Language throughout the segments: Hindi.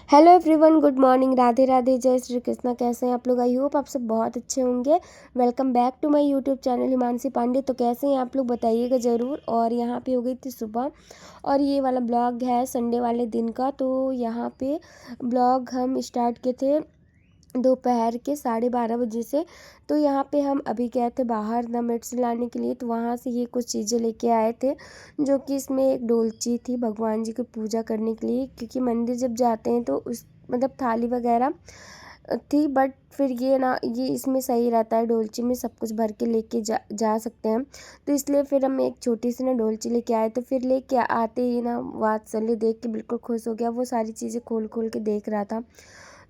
Hello everyone, good morning, Radhe Radhe, जय श्री कृष्णा। कैसे हैं आप लोग? आई होप आप सब बहुत अच्छे होंगे। Welcome back to my YouTube channel Himanshi Pandey. तो कैसे हैं आप लोग बताइएगा ज़रूर। और यहाँ पे हो गई थी सुबह, और ये वाला ब्लॉग है संडे वाले दिन का। तो यहाँ पे ब्लॉग हम स्टार्ट किए थे दोपहर के 12:30 बजे से। तो यहाँ पे हम अभी गए थे बाहर ना मेडिसिन लाने के लिए, तो वहाँ से ये कुछ चीज़ें लेके आए थे, जो कि इसमें एक डोलची थी भगवान जी की पूजा करने के लिए, क्योंकि मंदिर जब जाते हैं तो उस मतलब थाली वगैरह थी, बट फिर ये ना ये इसमें सही रहता है, डोलची में सब कुछ भर के लेके जा सकते हैं। तो इसलिए फिर हम एक छोटी सी ना डोलची लेके आए। तो फिर लेके आते ही ना वात्सल्य देख के बिल्कुल खुश हो गया, वो सारी चीज़ें खोल खोल के देख रहा था।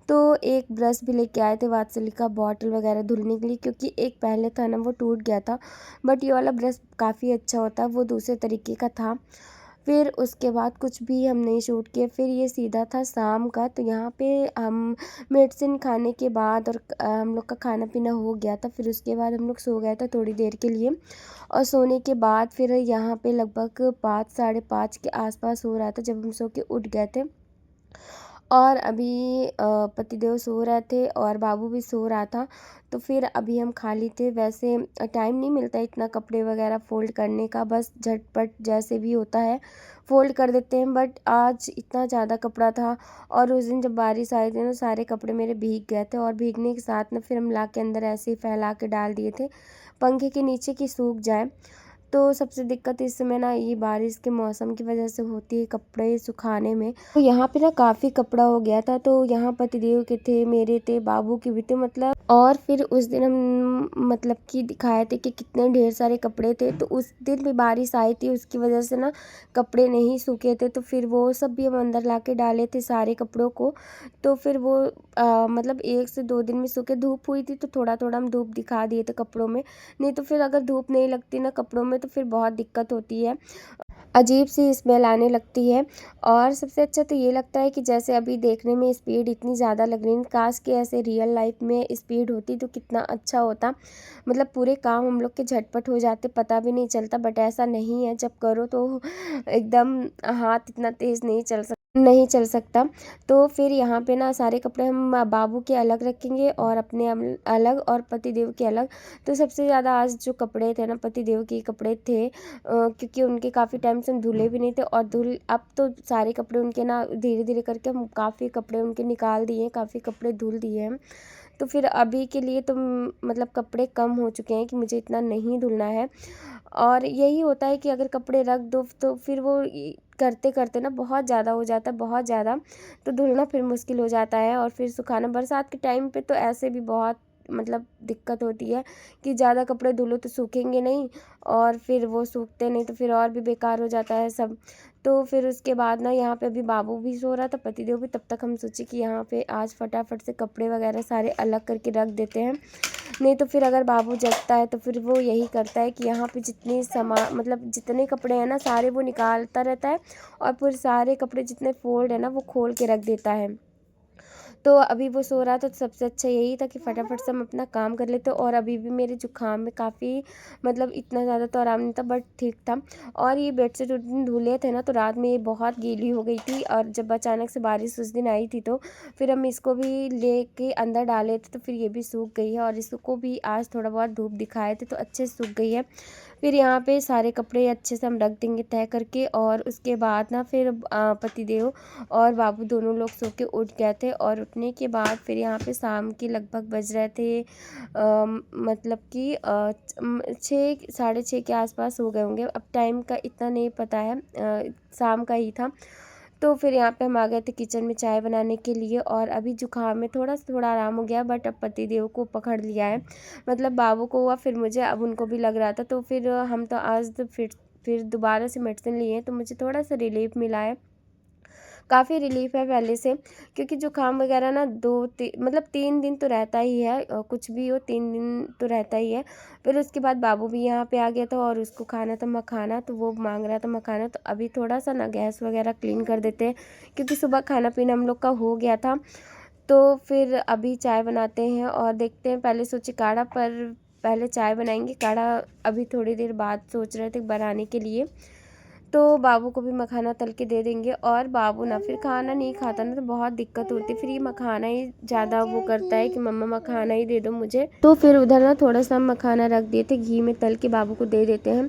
तो एक ब्रश भी लेके आए थे वात्सल्य का, बॉटल वगैरह धुलने के लिए, क्योंकि एक पहले था ना वो टूट गया था, बट ये वाला ब्रश काफ़ी अच्छा होता है, वो दूसरे तरीके का था। फिर उसके बाद कुछ भी हम नहीं शूट किए, फिर ये सीधा था शाम का। तो यहाँ पे हम मेडिसिन खाने के बाद और हम लोग का खाना पीना हो गया था। फिर उसके बाद हम लोग सो गए थे थोड़ी देर के लिए, और सोने के बाद फिर यहाँ पे लगभग 5 5:30 के आसपास हो रहा था जब हम सो के उठ गए थे। और अभी पतिदेव सो रहे थे और बाबू भी सो रहा था। तो फिर अभी हम खाली थे। वैसे टाइम नहीं मिलता इतना कपड़े वगैरह फ़ोल्ड करने का, बस झटपट जैसे भी होता है फ़ोल्ड कर देते हैं। बट आज इतना ज़्यादा कपड़ा था, और उस दिन जब बारिश आई थी ना सारे कपड़े मेरे भीग गए थे, और भीगने के साथ ना फिर हम ला के अंदर ऐसे ही फैला के डाल दिए थे पंखे के नीचे कि सूख जाए। तो सबसे दिक्कत इस समय ना ये बारिश के मौसम की वजह से होती है कपड़े सुखाने में। तो यहाँ पे ना काफ़ी कपड़ा हो गया था। तो यहाँ पतिदेव के थे, मेरे थे, बाबू के भी थे मतलब। और फिर उस दिन हम मतलब कि दिखाए थे कि कितने ढेर सारे कपड़े थे। तो उस दिन भी बारिश आई थी, उसकी वजह से ना कपड़े नहीं सूखे थे। तो फिर वो सब भी हम अंदर ला के डाले थे सारे कपड़ों को। तो फिर वो मतलब 1 से 2 दिन में सूखे। धूप हुई थी तो थोड़ा थोड़ा हम धूप दिखा दिए थे कपड़ों में, नहीं तो फिर अगर धूप नहीं लगती ना कपड़ों में तो फिर बहुत दिक्कत होती है, अजीब सी स्मेल आने लगती है। और सबसे अच्छा तो ये लगता है कि जैसे अभी देखने में स्पीड इतनी ज़्यादा लग रही है, काश कि ऐसे रियल लाइफ में स्पीड होती तो कितना अच्छा होता। मतलब पूरे काम हम लोग के झटपट हो जाते, पता भी नहीं चलता। बट ऐसा नहीं है, जब करो तो एकदम हाथ इतना तेज़ नहीं चल सकता। तो फिर यहाँ पे ना सारे कपड़े हम बाबू के अलग रखेंगे और अपने अलग, और पतिदेव के अलग। तो सबसे ज़्यादा आज जो कपड़े थे ना पतिदेव के कपड़े थे, क्योंकि उनके काफ़ी टाइम से हम धुले भी नहीं थे। और अब तो सारे कपड़े उनके ना धीरे धीरे करके हम काफ़ी कपड़े उनके निकाल दिए हैं, काफ़ी कपड़े धुल दिए हैं। तो फिर अभी के लिए तो मतलब कपड़े कम हो चुके हैं कि मुझे इतना नहीं धुलना है। और यही होता है कि अगर कपड़े रख दो तो फिर वो करते करते ना बहुत ज़्यादा हो जाता है, बहुत ज़्यादा। तो धुलना फिर मुश्किल हो जाता है, और फिर सुखाना बरसात के टाइम पे तो ऐसे भी बहुत मतलब दिक्कत होती है कि ज़्यादा कपड़े धुलो तो सूखेंगे नहीं, और फिर वो सूखते नहीं तो फिर और भी बेकार हो जाता है सब। तो फिर उसके बाद ना यहाँ पे अभी बाबू भी सो रहा था, पतिदेव भी। तब तक हम सोचे कि यहाँ पे आज फटाफट से कपड़े वगैरह सारे अलग करके रख देते हैं, नहीं तो फिर अगर बाबू जगता है तो फिर वो यही करता है कि यहाँ पे जितने मतलब जितने कपड़े हैं ना सारे वो निकालता रहता है, और फिर सारे कपड़े जितने फोल्ड है ना वो खोल के रख देता है। तो अभी वो सो रहा था, तो सबसे अच्छा यही था कि फटाफट से हम अपना काम कर लेते। और अभी भी मेरे जुकाम में काफ़ी मतलब इतना ज़्यादा तो आराम नहीं था, बट ठीक था। और ये बेडशीट उस दिन धुले थे ना, तो रात में ये बहुत गीली हो गई थी, और जब अचानक से बारिश उस दिन आई थी तो फिर हम इसको भी ले के अंदर डाले थे, तो फिर ये भी सूख गई है। और इसको भी आज थोड़ा बहुत धूप दिखाए थे तो अच्छे से सूख गई है। फिर यहाँ पे सारे कपड़े अच्छे से हम रख देंगे तय करके, और उसके बाद ना फिर पतिदेव और बाबू दोनों लोग सो के उठ गए थे। और उठने के बाद फिर यहाँ पे शाम के लगभग बज रहे थे मतलब कि 6 6:30 के आसपास हो गए होंगे, अब टाइम का इतना नहीं पता है, शाम का ही था। तो फिर यहाँ पे हम आ गए थे किचन में चाय बनाने के लिए। और अभी जुकाम में थोड़ा आराम हो गया, बट अब पतिदेव को पकड़ लिया है, मतलब बाबू को हुआ फिर मुझे, अब उनको भी लग रहा था। तो फिर हम तो आज तो फिर दोबारा से मेडिसिन लिए हैं, तो मुझे थोड़ा सा रिलीफ मिला है, काफ़ी रिलीफ है पहले से। क्योंकि जुकाम वगैरह ना मतलब 3 दिन तो रहता ही है, कुछ भी हो 3 दिन तो रहता ही है। फिर उसके बाद बाबू भी यहाँ पे आ गया था, और उसको खाना था मखाना, तो वो मांग रहा था मखाना। तो अभी थोड़ा सा ना गैस वगैरह क्लीन कर देते हैं, क्योंकि सुबह खाना पीना हम लोग का हो गया था। तो फिर अभी चाय बनाते हैं और देखते हैं, पहले सोचे काढ़ा, पर पहले चाय बनाएंगे, काढ़ा अभी थोड़ी देर बाद सोच रहे थे बनाने के लिए। तो बाबू को भी मखाना तल के दे देंगे। और बाबू ना फिर खाना नहीं खाता ना, तो बहुत दिक्कत होती है, फिर ये मखाना ही ज़्यादा वो करता है कि मम्मा मखाना ही दे दो मुझे। तो फिर उधर ना थोड़ा सा मखाना रख दिए थे, घी में तल के बाबू को दे देते हैं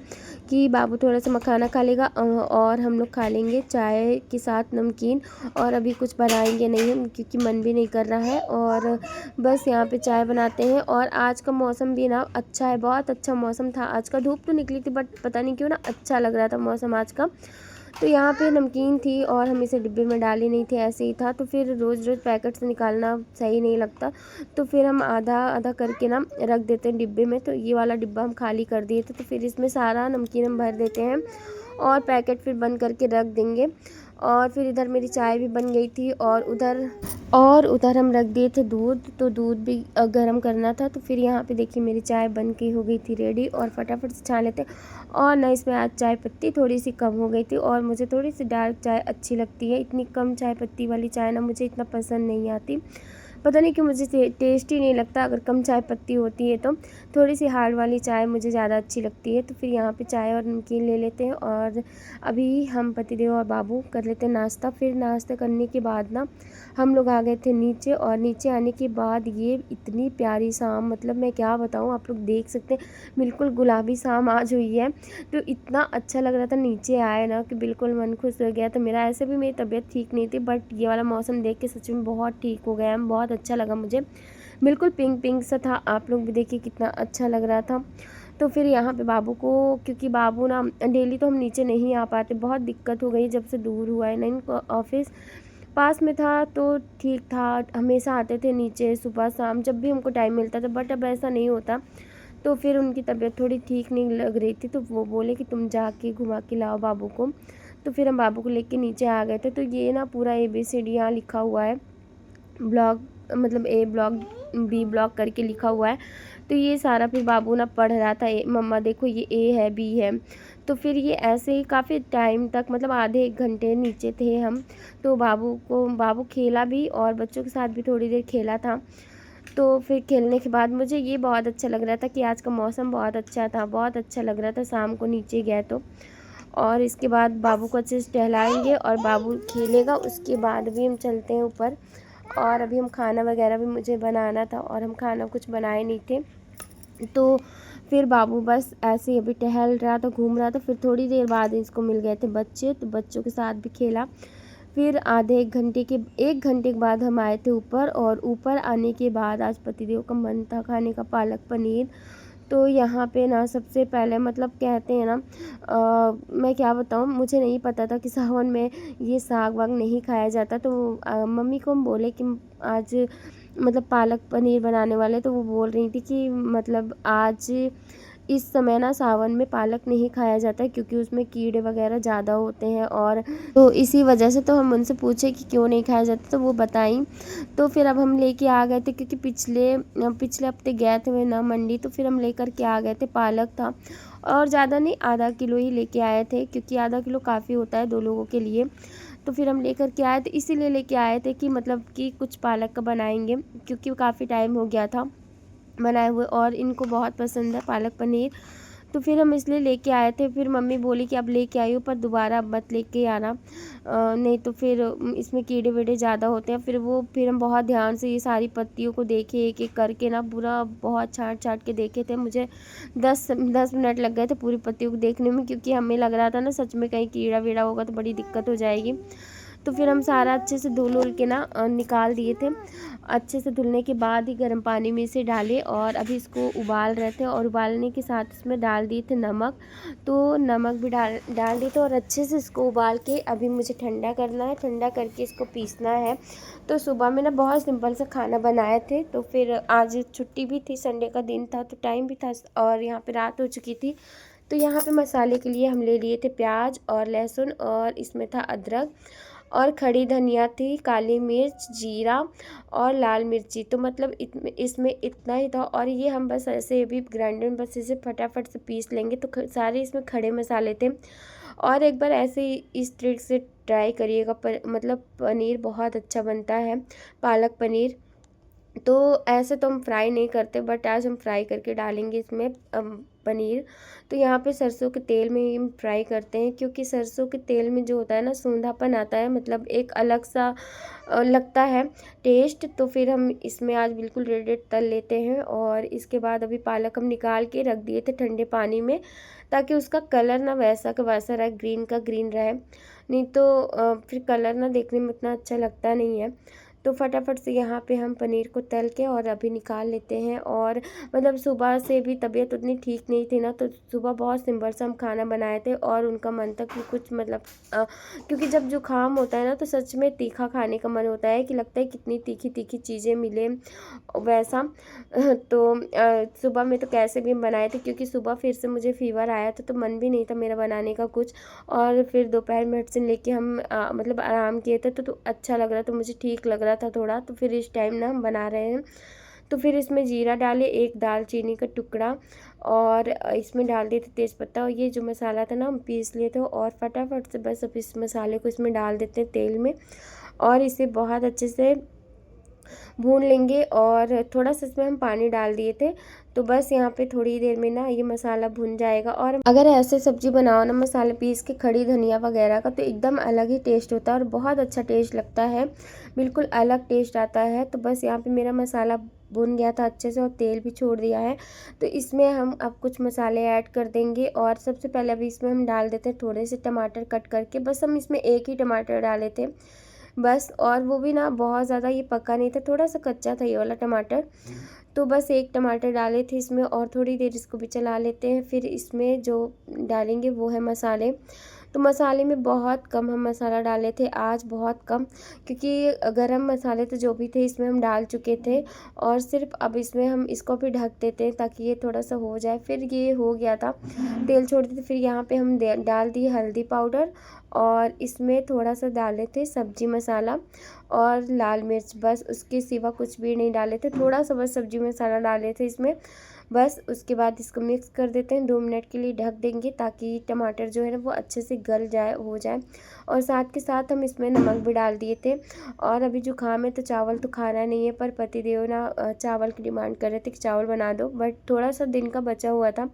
कि बाबू थोड़ा सा मखाना खा लेगा और हम लोग खा लेंगे चाय के साथ नमकीन। और अभी कुछ बनाएंगे नहीं हम, क्योंकि मन भी नहीं कर रहा है, और बस यहाँ पे चाय बनाते हैं। और आज का मौसम भी ना अच्छा है, बहुत अच्छा मौसम था आज का। धूप तो निकली थी बट पता नहीं क्यों ना अच्छा लग रहा था मौसम आज का। तो यहाँ पे नमकीन थी और हम इसे डिब्बे में डाली नहीं थी, ऐसे ही था। तो फिर रोज़ रोज़ पैकेट से निकालना सही नहीं लगता, तो फिर हम आधा आधा करके ना रख देते हैं डिब्बे में। तो ये वाला डिब्बा हम खाली कर दिए थे, तो फिर इसमें सारा नमकीन हम भर देते हैं और पैकेट फिर बंद करके रख देंगे। और फिर इधर मेरी चाय भी बन गई थी, और उधर हम रख दिए थे दूध, तो दूध भी गर्म करना था। तो फिर यहाँ पे देखिए मेरी चाय बन के हो गई थी रेडी, और फटाफट से छान लेते। और ना इसमें आज चाय पत्ती थोड़ी सी कम हो गई थी, और मुझे थोड़ी सी डार्क चाय अच्छी लगती है, इतनी कम चाय पत्ती वाली चाय ना मुझे इतना पसंद नहीं आती। पता नहीं क्यों, मुझे टेस्ट ही नहीं लगता अगर कम चाय पत्ती होती है तो। थोड़ी सी हार्ड वाली चाय मुझे ज़्यादा अच्छी लगती है। तो फिर यहाँ पे चाय और नमकीन ले लेते हैं, और अभी हम पतिदेव और बाबू कर लेते हैं नाश्ता। फिर नाश्ता करने के बाद ना हम लोग आ गए थे नीचे, और नीचे आने के बाद ये इतनी प्यारी शाम, मतलब मैं क्या बताऊँ, आप लोग देख सकते हैं बिल्कुल गुलाबी शाम आज हुई है। तो इतना अच्छा लग रहा था नीचे आए ना कि बिल्कुल मन खुश हो गया। तो मेरा ऐसे भी मेरी तबीयत ठीक नहीं थी, बट ये वाला मौसम देख के सच में बहुत ठीक हो गया, बहुत अच्छा लगा मुझे, बिल्कुल पिंक पिंक सा था। आप लोग भी देखिए कितना अच्छा लग रहा था। तो फिर यहाँ पे बाबू को, क्योंकि बाबू ना डेली तो हम नीचे नहीं आ पाते, बहुत दिक्कत हो गई जब से दूर हुआ है ना, इनको ऑफिस पास में था तो ठीक था, हमेशा आते थे नीचे सुबह शाम जब भी हमको टाइम मिलता था, बट अब ऐसा नहीं होता। तो फिर उनकी तबीयत थोड़ी ठीक नहीं लग रही थी, तो वो बोले कि तुम जाके घुमा के लाओ बाबू को। तो फिर हम बाबू को लेके नीचे आ गए थे। तो ये ना पूरा ABCD यहाँ लिखा हुआ है, ब्लॉग मतलब A ब्लॉक B ब्लॉक करके लिखा हुआ है। तो ये सारा फिर बाबू ना पढ़ रहा था, मम्मा देखो ये A है, B है। तो फिर ये ऐसे ही काफ़ी टाइम तक, मतलब आधे 1 घंटे नीचे थे हम। तो बाबू खेला भी, और बच्चों के साथ भी थोड़ी देर खेला था। तो फिर खेलने के बाद मुझे ये बहुत अच्छा लग रहा था कि आज का मौसम बहुत अच्छा था, बहुत अच्छा लग रहा था शाम को नीचे गए तो। और इसके बाद बाबू को अच्छे से टहलाएंगे और बाबू खेलेगा, उसके बाद भी हम चलते हैं ऊपर। और अभी हम खाना वगैरह भी मुझे बनाना था, और हम खाना कुछ बनाए नहीं थे। तो फिर बाबू बस ऐसे ही अभी टहल रहा था, घूम रहा था। फिर थोड़ी देर बाद इसको मिल गए थे बच्चे, तो बच्चों के साथ भी खेला। फिर आधे 1 घंटे के बाद हम आए थे ऊपर, और ऊपर आने के बाद आज पतिदेव का मन था खाने का पालक पनीर। तो यहाँ पे ना सबसे पहले, मतलब कहते हैं ना, मैं क्या बताऊँ, मुझे नहीं पता था कि सावन में ये साग वाग नहीं खाया जाता। तो मम्मी को हम बोले कि आज मतलब पालक पनीर बनाने वाले, तो वो बोल रही थी कि मतलब आज इस समय ना सावन में पालक नहीं खाया जाता, क्योंकि उसमें कीड़े वगैरह ज़्यादा होते हैं, और तो इसी वजह से। तो हम उनसे पूछे कि क्यों नहीं खाया जाता, तो वो बताई। तो फिर अब हम लेके आ गए थे, क्योंकि पिछले हफ्ते गए थे मैं ना मंडी, तो फिर हम लेकर के आ गए थे। पालक था, और ज़्यादा नहीं, आधा किलो ही लेके आए थे, क्योंकि आधा किलो काफ़ी होता है 2 लोगों के लिए। तो फिर हम लेकर के आए थे, इसीलिए लेके आए थे कि मतलब कि कुछ पालक का बनाएंगे, क्योंकि काफ़ी टाइम हो गया था बनाए हुए, और इनको बहुत पसंद है पालक पनीर। तो फिर हम इसलिए लेके आए थे। फिर मम्मी बोली कि अब लेके आई हो, पर दोबारा अब मत लेके आना, नहीं तो फिर इसमें कीड़े वीड़े ज़्यादा होते हैं। फिर हम बहुत ध्यान से ये सारी पत्तियों को देखे, एक एक करके ना पूरा बहुत छाँट छाँट के देखे थे। मुझे 10 मिनट लग गए थे पूरी पत्तियों को देखने में, क्योंकि हमें लग रहा था ना सच में कहीं कीड़ा वीड़ा होगा तो बड़ी दिक्कत हो जाएगी। तो फिर हम सारा अच्छे से धुल उल के ना निकाल दिए थे। अच्छे से धुलने के बाद ही गर्म पानी में इसे डाले, और अभी इसको उबाल रहे थे, और उबालने के साथ इसमें डाल दिए थे नमक। तो नमक भी डाल दिए थे, और अच्छे से इसको उबाल के अभी मुझे ठंडा करना है, ठंडा करके इसको पीसना है। तो सुबह में ना बहुत सिंपल सा खाना बनाए थे। तो फिर आज छुट्टी भी थी, संडे का दिन था, तो टाइम भी था, और यहाँ पे रात हो चुकी थी। तो यहाँ पे मसाले के लिए हम ले लिए थे प्याज और लहसुन, और इसमें था अदरक, और खड़ी धनिया थी, काली मिर्च, जीरा और लाल मिर्ची। तो मतलब इसमें इतना ही था, और ये हम बस ऐसे भी ग्राइंडर में बस इसे फटाफट से पीस लेंगे। तो सारे इसमें खड़े मसाले थे। और एक बार ऐसे ही इस ट्रिक से ट्राई करिएगा, मतलब पनीर बहुत अच्छा बनता है, पालक पनीर। तो ऐसे तो हम फ्राई नहीं करते, बट आज हम फ्राई करके डालेंगे इसमें पनीर। तो यहाँ पे सरसों के तेल में ही हम फ्राई करते हैं, क्योंकि सरसों के तेल में जो होता है ना सूंधापन आता है, मतलब एक अलग सा लगता है टेस्ट। तो फिर हम इसमें आज बिल्कुल रेड रेड तल लेते हैं। और इसके बाद अभी पालक हम निकाल के रख दिए थे ठंडे पानी में, ताकि उसका कलर ना वैसा का वैसा रहे, ग्रीन का ग्रीन रहे, नहीं तो फिर कलर ना देखने में उतना अच्छा लगता नहीं है। तो फटाफट से यहाँ पे हम पनीर को तल के और अभी निकाल लेते हैं। और मतलब सुबह से भी तबीयत उतनी ठीक नहीं थी ना, तो सुबह बहुत सिंपल सा हम खाना बनाए थे और उनका मन था कि कुछ मतलब क्योंकि जब जुकाम होता है ना तो सच में तीखा खाने का मन होता है, कि लगता है कितनी तीखी तीखी चीज़ें मिले वैसा। तो सुबह में तो कैसे भी हम बनाए थे, क्योंकि सुबह फिर से मुझे फीवर आया था, तो मन भी नहीं था मेरा बनाने का कुछ। और फिर दोपहर मेडिसिन लेके हम मतलब आराम किए थे, तो अच्छा लग रहा था, मुझे ठीक लग रहा था थोड़ा। तो फिर इस टाइम ना हम बना रहे हैं। तो फिर इसमें जीरा डाले, एक दालचीनी का टुकड़ा, और इसमें डाल दिए थे तेज़पत्ता, और ये जो मसाला था ना हम पीस लिए थे। और फटाफट से बस अब इस मसाले को इसमें डाल देते हैं तेल में, और इसे बहुत अच्छे से भून लेंगे। और थोड़ा सा इसमें हम पानी डाल दिए थे, तो बस यहाँ पे थोड़ी देर में ना ये मसाला भुन जाएगा। और अगर ऐसे सब्जी बनाओ ना मसाले पीस के खड़ी धनिया वगैरह का, तो एकदम अलग ही टेस्ट होता है और बहुत अच्छा टेस्ट लगता है, बिल्कुल अलग टेस्ट आता है। तो बस यहाँ पे मेरा मसाला भुन गया था अच्छे से और तेल भी छोड़ दिया है। तो इसमें हम अब कुछ मसाले ऐड कर देंगे। और सबसे पहले अभी इसमें हम डाल देते हैं थोड़े से टमाटर कट करके, बस हम इसमें एक ही टमाटर डाले थे बस, और वो भी ना बहुत ज़्यादा ये पका नहीं था, थोड़ा सा कच्चा था ये वाला टमाटर। तो बस एक टमाटर डाले थे इसमें, और थोड़ी देर इसको भी चला लेते हैं। फिर इसमें जो डालेंगे वो है मसाले। तो मसाले में बहुत कम हम मसाला डाले थे आज, बहुत कम, क्योंकि गरम मसाले तो जो भी थे इसमें हम डाल चुके थे। और सिर्फ अब इसमें हम इसको भी ढक देते हैं ताकि ये थोड़ा सा हो जाए। फिर ये हो गया था, तेल छोड़ देते। फिर यहाँ पे हम डाल दिए हल्दी पाउडर, और इसमें थोड़ा सा डाले थे सब्जी मसाला और लाल मिर्च, बस उसके सिवा कुछ भी नहीं डाले थे। थोड़ा सा बस सब्जी मसाला डाले थे इसमें बस। उसके बाद इसको मिक्स कर देते हैं, 2 मिनट के लिए ढक देंगे, ताकि टमाटर जो है ना वो अच्छे से गल जाए, हो जाए। और साथ के साथ हम इसमें नमक भी डाल दिए थे। और अभी जुकाम है तो चावल तो खाना नहीं है, पर पतिदेव ना चावल की डिमांड कर रहे थे कि चावल बना दो, बट थोड़ा सा दिन का बचा हुआ था,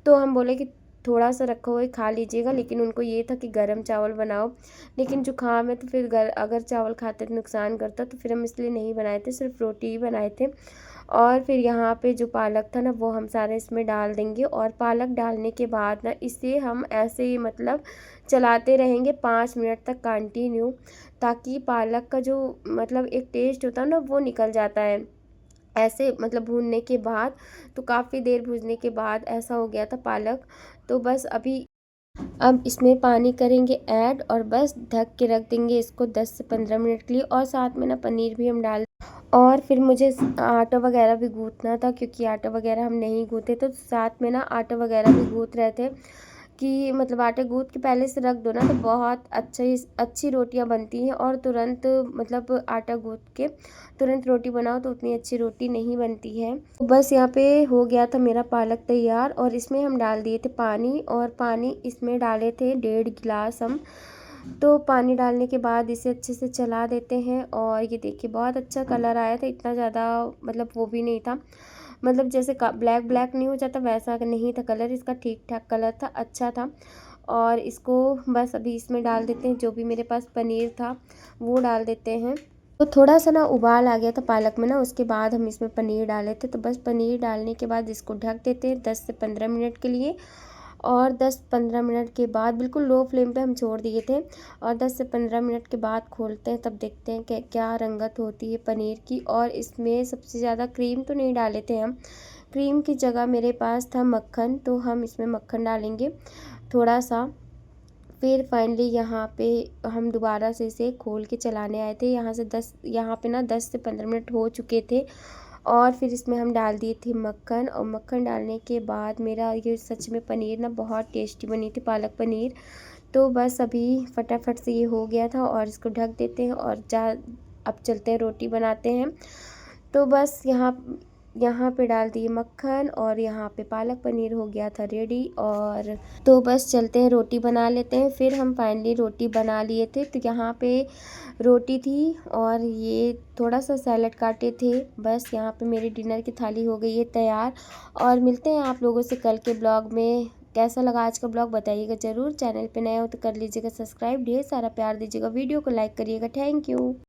तो हम बोले कि थोड़ा सा रखा हुआ खा लीजिएगा। लेकिन उनको ये था कि गरम चावल बनाओ, लेकिन जुकाम है तो फिर अगर चावल खाते तो नुकसान करता, तो फिर हम इसलिए नहीं बनाए थे, सिर्फ रोटी ही बनाए थे। और फिर यहाँ पे जो पालक था ना वो हम सारे इसमें डाल देंगे। और पालक डालने के बाद ना इसे हम ऐसे ही मतलब चलाते रहेंगे 5 मिनट तक कंटिन्यू, ताकि पालक का जो मतलब एक टेस्ट होता है ना वो निकल जाता है ऐसे, मतलब भूनने के बाद। तो काफ़ी देर भूनने के बाद ऐसा हो गया था पालक। तो बस अभी अब इसमें पानी करेंगे ऐड, और बस ढक के रख देंगे इसको 10 से 15 मिनट के लिए। और साथ में ना पनीर भी हम डाल, और फिर मुझे आटा वगैरह भी गूँथना था, क्योंकि आटा वगैरह हम नहीं गूँथे, तो साथ में ना आटा वगैरह भी गूँथ रहे थे, कि मतलब आटा गूँथ के पहले से रख दो ना तो बहुत अच्छी रोटियां बनती हैं। और तुरंत मतलब आटा गूँथ के तुरंत रोटी बनाओ तो उतनी अच्छी रोटी नहीं बनती है। तो बस यहाँ पे हो गया था मेरा पालक तैयार, और इसमें हम डाल दिए थे पानी, और पानी इसमें डाले थे 1.5 गिलास हम। तो पानी डालने के बाद इसे अच्छे से चला देते हैं। और ये देखिए बहुत अच्छा कलर आया था, इतना ज़्यादा मतलब वो भी नहीं था, मतलब जैसे ब्लैक ब्लैक नहीं हो जाता वैसा नहीं था कलर इसका, ठीक ठाक कलर था, अच्छा था। और इसको बस अभी इसमें डाल देते हैं, जो भी मेरे पास पनीर था वो डाल देते हैं। तो थोड़ा सा ना उबाल आ गया था पालक में ना, उसके बाद हम इसमें पनीर डाले थे। तो बस पनीर डालने के बाद इसको ढक देते हैं 10 से 15 मिनट के लिए। और 10-15 मिनट के बाद बिल्कुल लो फ्लेम पे हम छोड़ दिए थे, और 10 से 15 मिनट के बाद खोलते हैं, तब देखते हैं कि क्या रंगत होती है पनीर की। और इसमें सबसे ज़्यादा क्रीम तो नहीं डाले थे हम, क्रीम की जगह मेरे पास था मक्खन, तो हम इसमें मक्खन डालेंगे थोड़ा सा। फिर फाइनली यहाँ पे हम दोबारा से इसे खोल के चलाने आए थे, यहाँ पे ना 10 से 15 मिनट हो चुके थे। और फिर इसमें हम डाल दिए थे मक्खन, और मक्खन डालने के बाद मेरा ये सच में पनीर ना बहुत टेस्टी बनी थी, पालक पनीर। तो बस अभी फटाफट से ये हो गया था, और इसको ढक देते हैं, और अब चलते हैं रोटी बनाते हैं। तो बस यहाँ यहाँ पे डाल दिए मक्खन और यहाँ पे पालक पनीर हो गया था रेडी। और तो बस चलते हैं रोटी बना लेते हैं। फिर हम फाइनली रोटी बना लिए थे। तो यहाँ पे रोटी थी और ये थोड़ा सा सैलड काटे थे। बस यहाँ पे मेरी डिनर की थाली हो गई है तैयार। और मिलते हैं आप लोगों से कल के ब्लॉग में। कैसा लगा आज का ब्लॉग बताइएगा ज़रूर। चैनल पे नए हो तो कर लीजिएगा सब्सक्राइब। ढेर सारा प्यार दीजिएगा, वीडियो को लाइक करिएगा। Thank you.